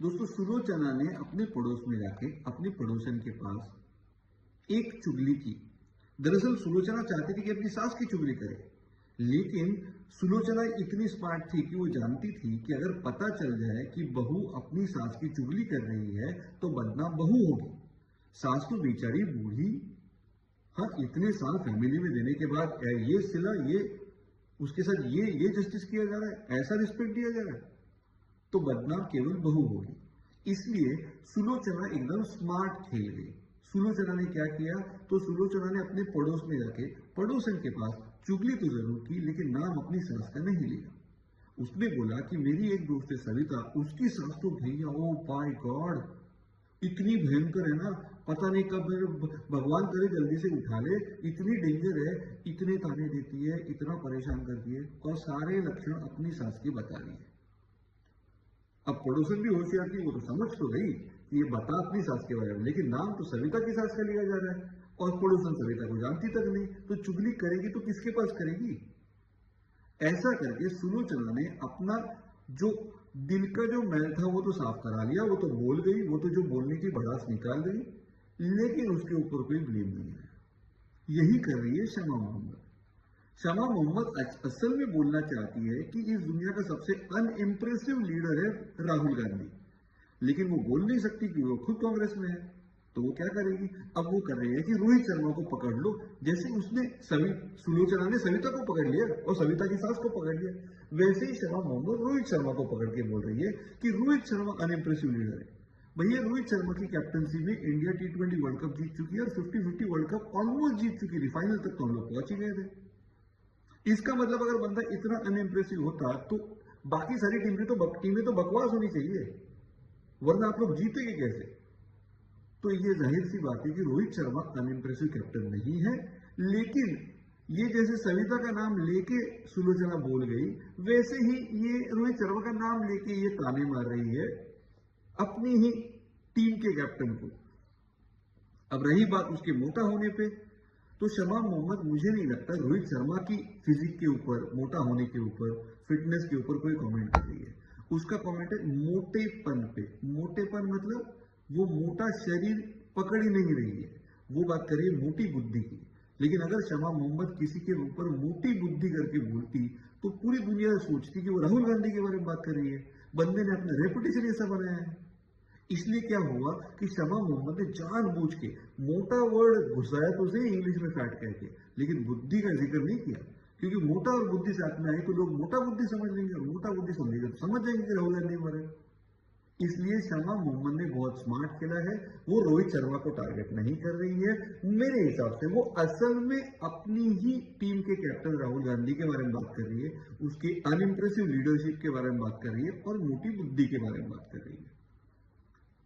दोस्तों सुलोचना ने अपने पड़ोस में जाके अपने पड़ोसन के पास एक चुगली की। दरअसल सुलोचना चाहती थी कि अपनी सास की चुगली करे, लेकिन सुलोचना इतनी स्मार्ट थी कि वो जानती थी कि अगर पता चल जाए कि बहू अपनी सास की चुगली कर रही है तो बदनाम बहू होगी। सास तो बेचारी बूढ़ी, हाँ इतने साल फैमिली में देने के बाद ये सिला, ये उसके साथ ये जस्टिस किया जा रहा है, ऐसा रिस्पेक्ट दिया जा रहा है, तो बदनाम केवल बहू होगी। इसलिए सुलोचना एकदम स्मार्ट खेल गई। सुलोचना ने क्या किया, तो सुलोचना ने अपने पड़ोस में जाके पड़ोसन के पास चुगली तो जरूर की, लेकिन नाम अपनी सास का नहीं लिया। उसने बोला कि मेरी एक दोस्त है सविता, उसकी सास तो भैया ओ माय गॉड इतनी भयंकर है ना, पता नहीं कब भगवान करे जल्दी से उठा ले, इतनी डेंजर है, इतने ताने देती है, इतना परेशान करती है, और सारे लक्षण अपनी सास के बता रही है। अब पड़ोसन भी होशियार थी, वो तो समझ तो गई कि ये बता अपनी सास के बारे में, लेकिन नाम तो सविता की सास का लिया जा रहा है और पड़ोसन सविता को जानती तक नहीं, तो चुगली करेगी तो किसके पास करेगी। ऐसा करके सुलोचना ने अपना जो दिल का जो मैल था वो तो साफ करा लिया, वो तो बोल गई, वो तो जो बोलने की भड़ास निकाल गई, लेकिन उसके ऊपर कोई ब्लेम नहीं है। यही कर रही है शमा मोहम्मद। शमा मोहम्मद असल में बोलना चाहती है कि इस दुनिया का सबसे अनइम्प्रेसिव लीडर है राहुल गांधी, लेकिन वो बोल नहीं सकती कि वो खुद कांग्रेस में है, तो वो क्या करेगी। अब वो कर रही है कि रोहित शर्मा को पकड़ लो, जैसे उसने सुलोचना ने सविता को पकड़ लिया और सविता की सास को पकड़ लिया, वैसे ही शमा मोहम्मद रोहित शर्मा को पकड़ के बोल रही है कि रोहित शर्मा अनइम्प्रेसिव लीडर है। भैया रोहित शर्मा की कैप्टनसी में इंडिया T20 वर्ल्ड कप जीत चुकी है और 50-50 वर्ल्ड कप ऑलमोस्ट जीत चुकी थी, फाइनल तक तो हम लोग पहुंच ही गए थे। इसका मतलब अगर बंदा इतना अनइम्प्रेसिव होता तो बाकी सारी टीमें तो बकवास होनी चाहिए, वरना आप लोग जीतेंगे कैसे। तो ये जाहिर सी बात है कि रोहित शर्मा अनइम्प्रेसिव कैप्टन नहीं है, लेकिन ये जैसे सविता का नाम लेके सुलोचना बोल गई, वैसे ही ये रोहित शर्मा का नाम लेके ये ताने मार रही है अपनी ही टीम के कैप्टन को। अब रही बात उसके मोटा होने पे, तो शमा मोहम्मद मुझे नहीं लगता रोहित शर्मा की फिजिक के ऊपर, मोटा होने के ऊपर, फिटनेस के ऊपर कोई कमेंट कर रही है। उसका कमेंट है मोटेपन पे। मोटेपन मतलब वो मोटा शरीर पकड़ ही नहीं रही है, वो बात कर रही है मोटी बुद्धि की। लेकिन अगर शमा मोहम्मद किसी के ऊपर मोटी बुद्धि करके बोलती तो पूरी दुनिया सोचती कि वो राहुल गांधी के बारे में बात कर रही है। बंदे ने अपना रेपुटेशन ऐसा बनाया है। इसलिए क्या हुआ कि शमा मोहम्मद ने जानबूझ के मोटा वर्ड घुसाया तो सही इंग्लिश में फैट कह के, लेकिन बुद्धि का जिक्र नहीं किया, क्योंकि मोटा और बुद्धि साथ में आई तो लोग मोटा बुद्धि समझ लेंगे, और मोटा बुद्धि समझेंगे तो समझ जाएंगे कि राहुल गांधी मरे। इसलिए शमा मोहम्मद ने बहुत स्मार्ट खेला है, वो रोहित शर्मा को टारगेट नहीं कर रही है। मेरे हिसाब से वो असल में अपनी ही टीम के कैप्टन राहुल गांधी के बारे में बात कर रही है, उसकी अनइम्प्रेसिव लीडरशिप के बारे में बात कर रही है और मोटी बुद्धि के बारे में बात कर रही है।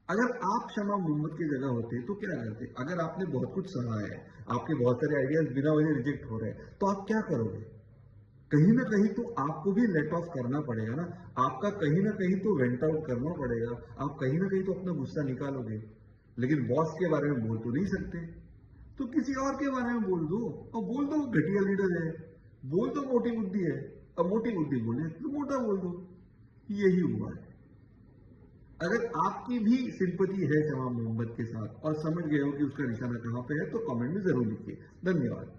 अगर आप शमा मोहम्मद की जगह होते तो क्या करते। अगर आपने बहुत कुछ सहा है, आपके बहुत सारे आइडियाज बिना वजह रिजेक्ट हो रहे हैं, तो आप क्या करोगे। कहीं ना कहीं तो आपको भी लेट ऑफ करना पड़ेगा ना, आपका कहीं ना कहीं तो वेंट आउट करना पड़ेगा, आप कहीं ना कहीं तो अपना गुस्सा निकालोगे। लेकिन बॉस के बारे में बोल तो नहीं सकते, तो किसी और के बारे में बोल दो, और बोल दो घटिया लीडर है, बोल दो मोटी बुद्धि है। अब मोटी बुद्धि बोले तो मोटा बोल दो, यही हुआ है। अगर आपकी भी सिंपैथी है शमा मोहम्मद के साथ और समझ गए हो कि उसका निशाना कहां पे है, तो कमेंट में जरूर लिखिए। धन्यवाद।